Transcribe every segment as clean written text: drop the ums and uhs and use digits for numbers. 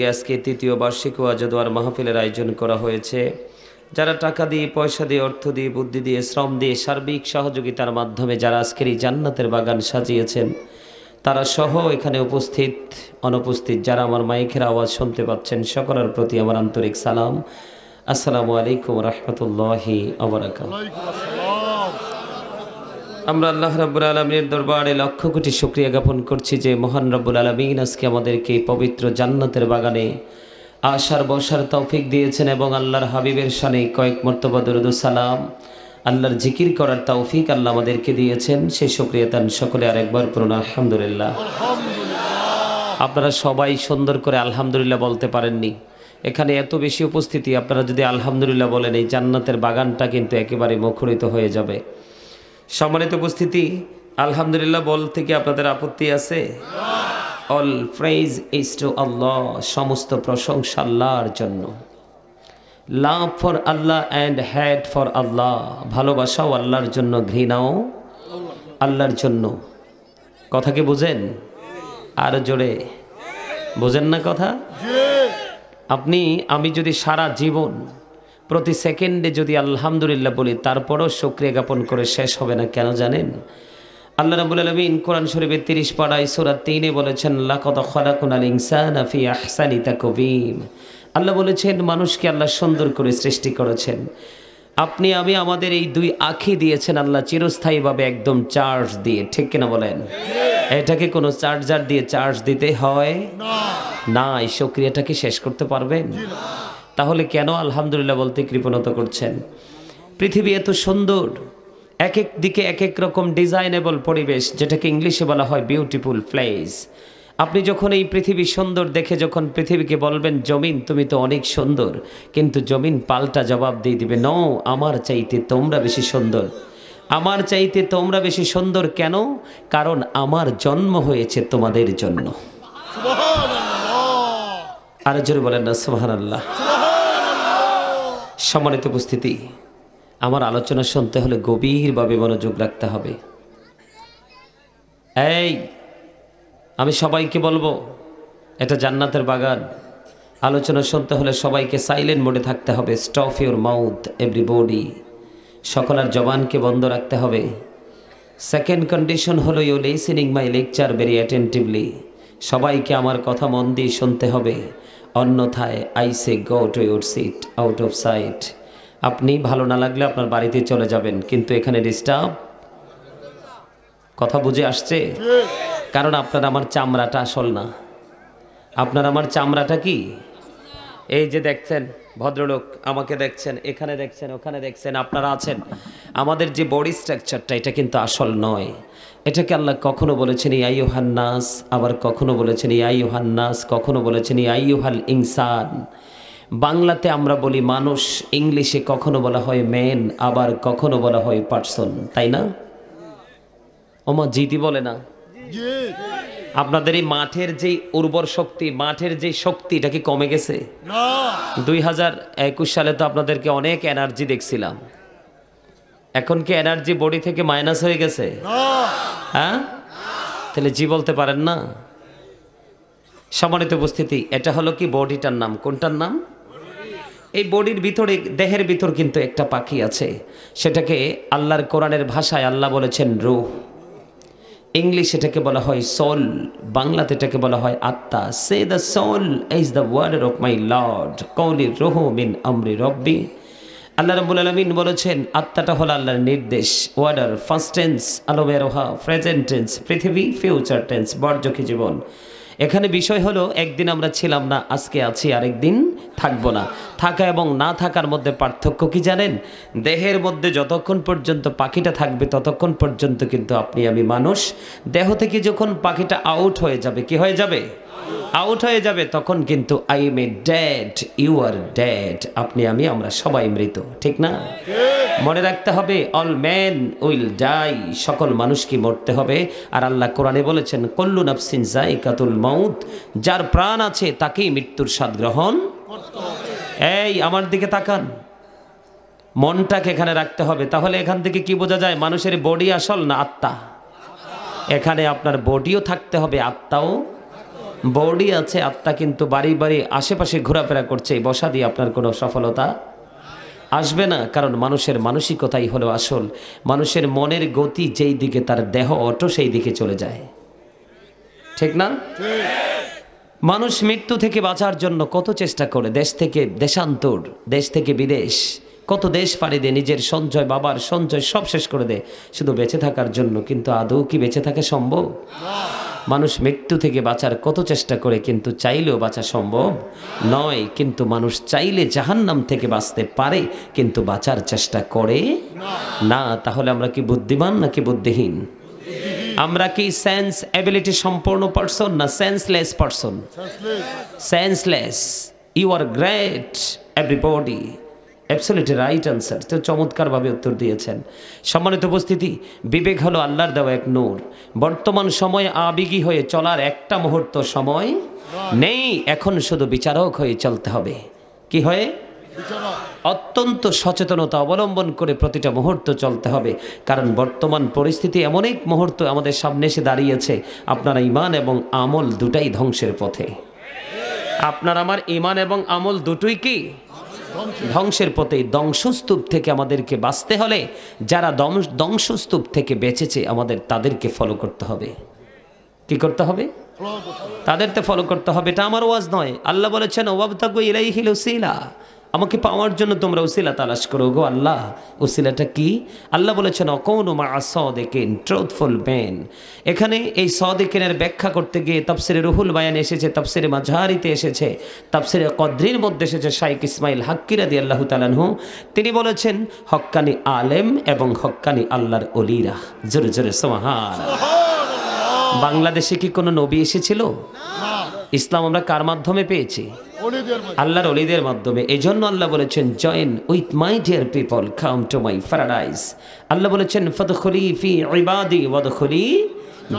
আজকে তৃতীয় বার্ষিক ওয়াজ দোয়ার মাহফিলের আয়োজন করা হয়েছে। যারা টাকা দিয়ে, পয়সা দিয়ে, অর্থ দিয়ে, বুদ্ধি দিয়ে, শ্রম দিয়ে, সার্বিক সহযোগিতার মাধ্যমে যারা আজকের এই জান্নাতের বাগান সাজিয়েছেন, তারা সহ এখানে উপস্থিত, অনুপস্থিত যারা আমার মাইকের আওয়াজ শুনতে পাচ্ছেন, সকলের প্রতি আমার আন্তরিক সালাম। আসসালামু আলাইকুম রহমতুল্লাহি ওয়া বারাকাতুহু। আমরা আল্লাহ রাব্বুল আলামিনের দরবারে লক্ষ কোটি শুকরিয়া জ্ঞাপন করছি যে মহান রব্বুল আলামিন আজকে আমাদেরকে পবিত্র জান্নাতের বাগানে আসার বসার তৌফিক দিয়েছেন এবং আল্লাহর হাবিবের শানে কয়েক মর্তবা দরুদ ও সালাম, আল্লাহর জিকির করার তৌফিক আল্লাহ আমাদেরকে দিয়েছেন। সেই শুকরিয়া তান সকলে আরেকবার পড়ুন আলহামদুলিল্লাহ। আপনারা সবাই সুন্দর করে আলহামদুলিল্লাহ বলতে পারেননি। এখানে এত বেশি উপস্থিতি, আপনারা যদি আলহামদুলিল্লাহ বলেন এই জান্নাতের বাগানটা কিন্তু একেবারে মুখরিত হয়ে যাবে। সম্মানিত উপস্থিতি, আলহামদুলিল্লাহ বলতে কি আপনাদের আপত্তি আছে? All praise is to Allah, সমস্ত প্রশংসা আল্লাহর জন্য। Love for Allah and hate for Allah, ভালোবাসাও আল্লাহর জন্য, ঘৃণাও আল্লাহর জন্য। কথা কি বুঝেন? আর জোরে বুঝেন না কথা? আমি যদি সারা জীবন প্রতি সেকেন্ডে যদি আলহামদুলিল্লাহ বলি, তারপরও শুকরিয়া জ্ঞাপন করে শেষ হবে না। কেন জানেন? আল্লাহ রাব্বুল আলামিন কোরআন শরীফের 30 পারায় সূরা 3-এ বলেছেন, লাকাদ খালাকনাল ইনসানা ফি আহসানি তাকওয়িম। আল্লাহ বলেছেন মানুষকে আল্লাহ সুন্দর করে সৃষ্টি করেছেন। আপনি আমি আমাদের এই দুই আঁখি দিয়েছেন আল্লাহ চিরস্থায়ীভাবে একদম চার্জ দিয়ে, ঠিক কিনা বলেন? এটাকে কোনো চার্জার দিয়ে চার্জ দিতে হয় না। এই শুকরিয়াটাকে শেষ করতে পারবেন? তাহলে কেন আলহামদুলিল্লাহ বলতে কৃপণতা করছেন? পৃথিবী এত সুন্দর, এক এক দিকে এক এক রকম ডিজাইনেবল পরিবেশ, যেটাকে ইংলিশে বলা হয় বিউটিফুল প্লেস। আপনি যখন এই পৃথিবী সুন্দর দেখে যখন পৃথিবীকে বলবেন জমিন তুমি তো অনেক সুন্দর, কিন্তু জমিন পাল্টা জবাব দিয়ে দিবে, নো, আমার চাইতে তোমরা বেশি সুন্দর। আমার চাইতে তোমরা বেশি সুন্দর কেন? কারণ আমার জন্ম হয়েছে তোমাদের জন্য। আর জোরে বলেন না সুবহানাল্লাহ। সম্মানিত উপস্থিতি, আমার আলোচনা শুনতে হলে গভীরভাবে মনোযোগ রাখতে হবে। আমি সবাইকে বলবো এটা জান্নাতের বাগান। আলোচনা শুনতে হলে সবাইকে সাইলেন্ট মোডে থাকতে হবে। Stop your mouth everybody. সকলের জবানকে বন্ধ রাখতে হবে। সেকেন্ড কন্ডিশন হলো you listening my lecture very attentively. সবাইকে আমার কথা মন দিয়ে শুনতে হবে, অন্যথায় I say go to your seat, out of sight. আপনি ভালো না লাগলে আপনার বাড়িতে চলে যাবেন, কিন্তু এখানে ডিস্টার্ব। কথা বুঝে আসছে? কারণ আপনার আমার চামড়াটা আসল না। আপনার আমার চামড়াটা কি? এই যে দেখছেন ভদ্রলোক, আমাকে দেখছেন, এখানে দেখছেন, ওখানে দেখছেন, আপনারা আছেন, আমাদের যে বডি স্ট্রাকচারটা এটা কিন্তু আসল নয়। এটাকে আল্লাহ কখনো বলেছেন আইয়ুহান নাস, আবার কখনো বলেছেন আইয়ুহান নাস, কখনো বলেছেন আইয়ুহাল ইনসান। বাংলাতে আমরা বলি মানুষ, ইংলিশে কখনো বলা হয় ম্যান, আবার কখনো বলা হয় পার্সন, তাই না? ওমা জিদি বলে না? আপনাদের এই মাঠের যে উর্বর শক্তি, মাঠের যে শক্তি, এটা কি কমে গেছে? 2021 সালে তো আপনাদেরকে অনেক এনার্জি দেখছিলাম। এখন কি এনার্জি বডি থেকে মাইনাস হয়ে গেছে? হ্যাঁ, তাহলে জি বলতে পারেন না। সম্মানিত উপস্থিতি, এটা হলো কি বডিটার নাম। কোনটার নাম? এই বডির ভিতরে, দেহের ভিতর কিন্তু একটা পাখি আছে। সেটাকে আল্লাহর কোরআনের ভাষায় আল্লাহ বলেছেন রূহ। ইংলিশ এটাকে বলা হয় সোল, বাংলাতে এটাকে বলা হয় আত্মা। সে the soul is the word of my lord, কওলি রূহু মিন আমরি রব্বি। আল্লাহ রাব্বুল আলামিন বলেছেন আত্মাটা হলো আল্লাহর নির্দেশ। ওয়ার্ডার ফার্স্ট টেন্স আলোমেরোহা, প্রেজেন্ট টেন্স পৃথিবী, ফিউচার টেন্স বর্জকি জীবন। এখানে বিষয় হলো একদিন আমরা ছিলাম না, আজকে আছি, আরেকদিন থাকবো না। থাকা এবং না থাকার মধ্যে পার্থক্য কি জানেন? দেহের মধ্যে যতক্ষণ পর্যন্ত পাখিটা থাকবে ততক্ষণ পর্যন্ত কিন্তু আপনি আমি মানুষ। দেহ থেকে যখন পাখিটা আউট হয়ে যাবে, কি হয়ে যাবে? আউট হয়ে যাবে, তখন কিন্তু I am a dead, you are dead. আপনি আমি আমরা সবাই মৃত, ঠিক না? মনে রাখতে হবে অল ম্যান উইল ডাই, সকল মানুষকে মরতে হবে। আর আল্লাহ কোরআনে বলেছেন কুল্লু নাফসিন যায়িকাতুল মাউত, যার প্রাণ আছে তাকেই মৃত্যুর স্বাদ গ্রহণ করতে হবে। এই আমার দিকে তাকান, মনটাকে এখানে রাখতে হবে। তাহলে এখান থেকে কি বোঝা যায়? মানুষের বডি আসল না আত্মা? এখানে আপনার বডিও থাকতে হবে, আত্মাও বডি আছে, আত্মা কিন্তু বাড়ি বাড়ি আশেপাশে ঘোরাফেরা করছে, বসা দিয়ে আপনার কোনো সফলতা আসবে না। কারণ মানুষের মানসিকতাই হলো আসল। মানুষের মনের গতি যেই দিকে তার দেহ অটো সেই দিকে চলে যায়, ঠিক না? মানুষ মৃত্যু থেকে বাঁচার জন্য কত চেষ্টা করে, দেশ থেকে দেশান্তর, দেশ থেকে বিদেশ, কত দেশ পাড়ি দিয়ে নিজের সঞ্চয়, বাবার সঞ্চয় সব শেষ করে দেয় শুধু বেঁচে থাকার জন্য। কিন্তু আদৌ কি বেঁচে থাকা সম্ভব? মানুষ মৃত্যু থেকে বাঁচার কত চেষ্টা করে, কিন্তু চাইলেও বাঁচা সম্ভব নয়। কিন্তু মানুষ চাইলে জাহান্নাম থেকে বাঁচতে পারে, কিন্তু বাঁচার চেষ্টা করে না। তাহলে আমরা কি বুদ্ধিমান নাকি বুদ্ধিহীন? আমরা কি সেন্স এবিলিটি সম্পূর্ণ পারসন না senseless person? Senseless. You are great everybody. Absolutely right answer. তো চমৎকারভাবে উত্তর দিয়েছেন। সম্মানিত উপস্থিতি, বিবেক হলো আল্লাহর দেওয়া এক নূর। বর্তমান সময়ে আবেগী হয়ে চলার একটা মুহূর্ত সময় নেই। এখন শুধু বিচারক হয়ে চলতে হবে। কি হয়ে? অত্যন্ত সচেতনতা অবলম্বন করে প্রতিটা মুহূর্ত চলতে হবে। কারণ বর্তমান পরিস্থিতি এমন এক মুহূর্ত আমাদের সামনে এসে দাঁড়িয়েছে, আপনার ঈমান এবং আমল দুটাই ধ্বংসের পথে। আপনার আমার ঈমান এবং আমল দুটোই কি ধ্বংসের পথে। ধ্বংসস্তূপ থেকে আমাদেরকে বাঁচতে হলে যারা ধ্বংসস্তূপ থেকে বেঁচেছে আমাদের তাদেরকে ফলো করতে হবে। কি করতে হবে? তাদেরকে ফলো করতে হবে। এটা আমার ওয়াজ নয়। আল্লাহ বলেছেন ওয়াবতাগু ইলাইহিল ওসিলা, আমাকে পাওয়ার জন্য তোমরা উসিলা তালাশ করো গো আল্লাহ। উসিলাটা কি? আল্লাহ বলেছেন অকৌনু মা সাদিকিন, ট্রুথফুল ম্যান। এখানে এই সাদিকিনের ব্যাখ্যা করতে গিয়ে তাফসিরে রুহুল বায়ান এসেছে, তাফসিরে মাঝহারিতে এসেছে, তাফসিরে কদ্রির মধ্যে এসেছে। শাইখ ইসমাইল হাক্কি রাদিয়াল্লাহু তাআলা আনহু তিনি বলেছেন হক্কানি আলেম এবং হক্কানি আল্লাহর ওলিরা। জোরে জোরে সুবহানাল্লাহ। বাংলাদেশে কি কোনো নবী এসেছিল? ইসলাম আমরা কার মাধ্যমে পেয়েছি? আল্লাহর ওলিদের মাধ্যমে। এই জন্য আল্লাহ বলেছেন join with my dear people, come to my paradise. Allah বলেছেন ফাদখুলি ফি ইবাদি ওয়াদখুলি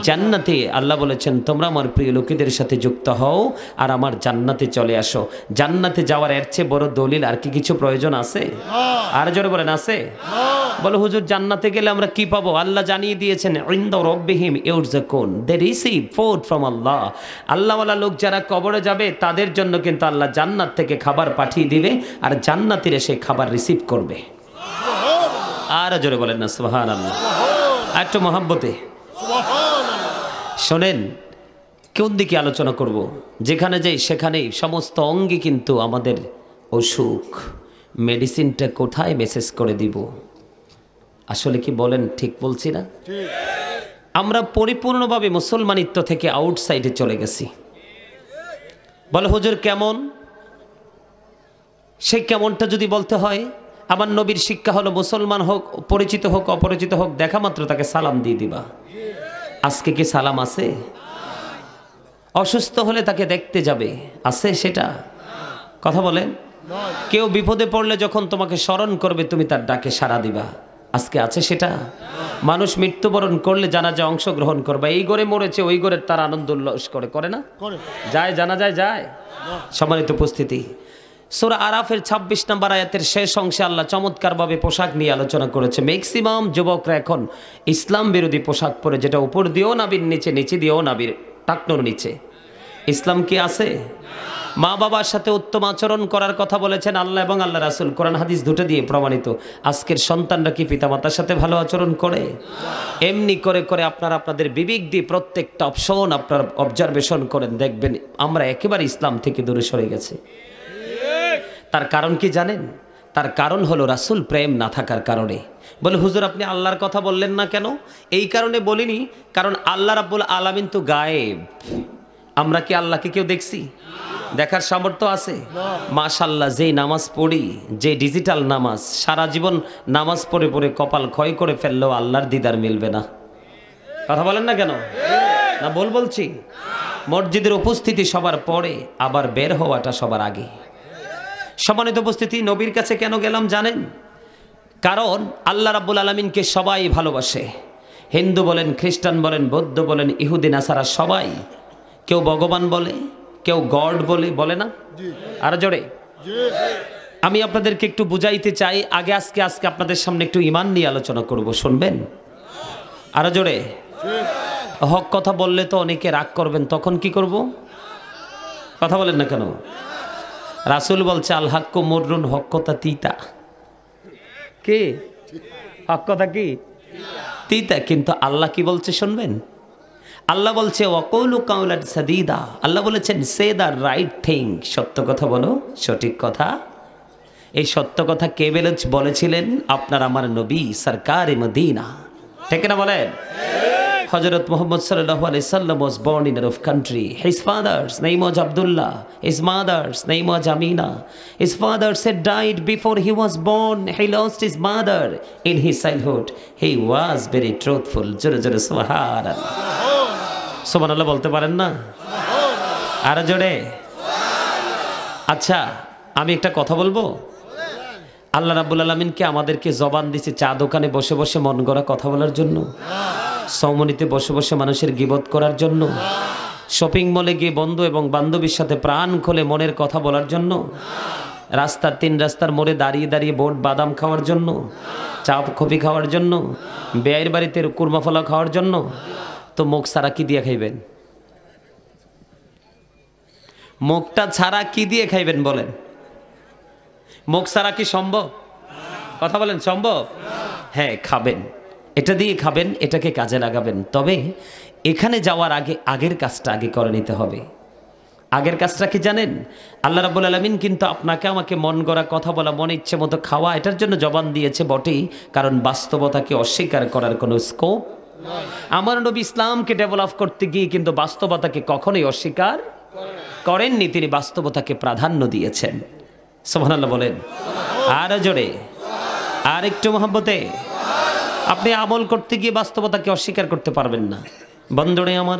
জান্নাতে। আল্লাহ বলেছেন তোমরা আমার প্রিয় লোকেদের সাথে যুক্ত হও আর আমার জান্নাতে চলে আসো। জান্নাতে যাওয়ার এর চেয়ে বড় দলিল আর কি কিছু প্রয়োজন আছে? আর জোরে বলেন আছে? বলো হুজুর জান্নাতে গেলে আমরা কি পাবো? আল্লাহ জানিয়ে দিয়েছেন ইনদা রাব্বিহিম ইউরযাকুন, দে রিসিভ ফুড ফ্রম আল্লাহ। আল্লাহওয়ালা লোক যারা কবরে যাবে তাদের জন্য কিন্তু আল্লাহ জান্নাত থেকে খাবার পাঠিয়ে দিবে, আর জান্নাতীরা সেই খাবার রিসিভ করবে। আর জোরে বলেন না সুবহানাল্লাহ। একটু মহব্বতে শোনেন, কোন দিকে আলোচনা করব? যেখানে যাই সেখানেই সমস্ত অঙ্গে কিন্তু আমাদের অসুখ। মেডিসিনটা কোথায় মেসেজ করে দিব? আসলে কি বলেন ঠিক বলছি না? আমরা পরিপূর্ণভাবে মুসলমানিত্ব থেকে আউটসাইডে চলে গেছি। বলে হুজুর কেমন? সেই কেমনটা যদি বলতে হয়, আমার নবীর শিক্ষা হলো মুসলমান হোক, পরিচিত হোক, অপরিচিত হোক, দেখা মাত্র তাকে সালাম দিয়ে দিবা। আজকে কি সালাম আছে? অসুস্থ হলে তাকে দেখতে যাবে, আছে সেটা? কথা বলেন। কেউ বিপদে পড়লে যখন তোমাকে স্মরণ করবে তুমি তার ডাকে সাড়া দিবা, আজকে আছে সেটা? মানুষ মৃত্যুবরণ করলে জানাজায় অংশগ্রহণ করবে, এই ঘরে মরেছে ওই ঘরের তার আনন্দ উল্লাস করে না? যায় জানাজায় যায়। সম্মানিত উপস্থিতি, সূরা আরাফের 26 নম্বর আয়াতের শেষ অংশে আল্লাহ চমৎকারভাবে পোশাক নিয়ে আলোচনা করেছে। ম্যাক্সিমাম যুবকরা এখন ইসলাম বিরোধী পোশাক পরে, যেটা উপর দিয়েও নাবির নিচে, নিচে দিয়েও নাবির টাকনোর নিচে। ইসলাম কি আছে? মা বাবার সাথে উত্তম আচরণ করার কথা বলেছেন আল্লাহ এবং আল্লাহ রাসূল, কোরআন হাদিস দুটো দিয়ে প্রমাণিত। আজকের সন্তানরা কি পিতামাতার সাথে ভালো আচরণ করে? এমনি করে করে আপনারা আপনাদের বিবেক দিয়ে প্রত্যেকটা অপশন আপনারা অবজারভেশন করেন, দেখবেন আমরা একেবারে ইসলাম থেকে দূরে সরে গেছি। তার কারণ কি জানেন? তার কারণ হলো রাসূল প্রেম না থাকার কারণে। বলে হুজুর আপনি আল্লাহর কথা বললেন না কেন? এই কারণে বলিনি, কারণ আল্লাহ রাব্বুল আলামিন তো গায়েব। আমরা কি আল্লাহকে কেউ দেখছি? দেখার সামর্থ্য আছে? মাশাআল্লাহ, যেই নামাজ পড়ি, যে ডিজিটাল নামাজ, সারা জীবন নামাজ পড়ে পড়ে কপাল ক্ষয় করে ফেললেও আল্লাহর দিদার মিলবে না। কথা বলেন না কেন? না বলছি মসজিদের উপস্থিতি সবার পরে, আবার বের হওয়াটা সবার আগে। সম্মানিত উপস্থিতি, নবীর কাছে কেন গেলাম জানেন? কারণ আল্লাহ রাব্বুল আলামিনকে সবাই ভালোবাসে। হিন্দু বলেন, খ্রিস্টান বলেন, বৌদ্ধ বলেন, ইহুদি নাসারা সবাই। কেউ ভগবান বলে, কেউ গড বলে না? আর জোরে আমি আপনাদেরকে একটু বুঝাইতে চাই। আজকে আপনাদের সামনে একটু ঈমান নিয়ে আলোচনা করব, শুনবেন? আরো জোরে। হক কথা বললে তো অনেকে রাগ করবেন, তখন কি করব? কথা বলেন না কেন? রাসূল বলছে আল হাক্কু মুররুন, হক কথা তিতা। কি হক কথা? কি তিতা। কিন্তু আল্লাহ কি বলছে শুনবেন? আল্লাহ বলছে ওয়াকুলু কাউলান সাদীদা। আল্লাহ বলেছেন সে দ্য রাইট থিং, সত্য কথা বলো, সঠিক কথা। এই সত্য কথা কে বলেছিলেন? আপনার আমার নবী সরকারে মদিনা, ঠিক না বলেন? হযরত মুহাম্মদ সাল্লাল্লাহু আলাইহি সাল্লাম was born in a rough country. His father's name was Abdullah. His mother's name was Amina. His father had died before he was born. He lost his mother in his childhood. He was very truthful. জোরে জোরে সুবহানাল্লাহ। সুবহানাল্লাহ বলতে পারেন না? আর জোরে। আচ্ছা, আমি একটা কথা বলবো। আল্লাহ রাব্বুল আলামিনকে আমাদেরকে জবান দিয়েছে চা দোকানে বসে বসে মন গড়া কথা বলার জন্য, সৌমনিতে বসে বসে মানুষের গীবত করার জন্য, শপিং মলে গিয়ে বন্ধু এবং বান্ধবীর সাথে প্রাণ খুলে মনের কথা বলার জন্য, রাস্তার 3 রাস্তার মোড়ে দাঁড়িয়ে দাঁড়িয়ে বোট বাদাম খাওয়ার জন্য, চাপ কফি খাওয়ার জন্য, বেয়ের বাড়িতে কুরমা ফলা খাওয়ার জন্য। তো মুখ ছাড়া কি দিয়ে খাইবেন? মুখটা ছাড়া কি দিয়ে খাইবেন বলেন? মুখ ছাড়া কি সম্ভব? কথা বলেন, সম্ভব? হ্যাঁ, খাবেন, এটা দিয়ে খাবেন, এটাকে কাজে লাগাবেন। তবে এখানে যাওয়ার আগে আগের কাজটা আগে করে নিতে হবে। আগের কাজটা কি জানেন? আল্লাহ রাব্বুল আলামিন কিন্তু আপনাকে আমাকে মন গড়া কথা বলা, মনে ইচ্ছে মতো খাওয়া, এটার জন্য জবান দিয়েছে বটেই, কারণ বাস্তবতাকে অস্বীকার করার কোনো স্কোপ। আমার নবী ইসলামকে ডেভেলপ করতে গিয়ে কিন্তু বাস্তবতাকে কখনোই অস্বীকার করেননি, তিনি বাস্তবতাকে প্রাধান্য দিয়েছেন। সুবহানাল্লাহ বলেন আর জোরে, আর একটু মহব্বতে। আপনি আমল করতে গিয়ে বাস্তবতাকে অস্বীকার করতে পারবেন না। বন্ধুরে আমার,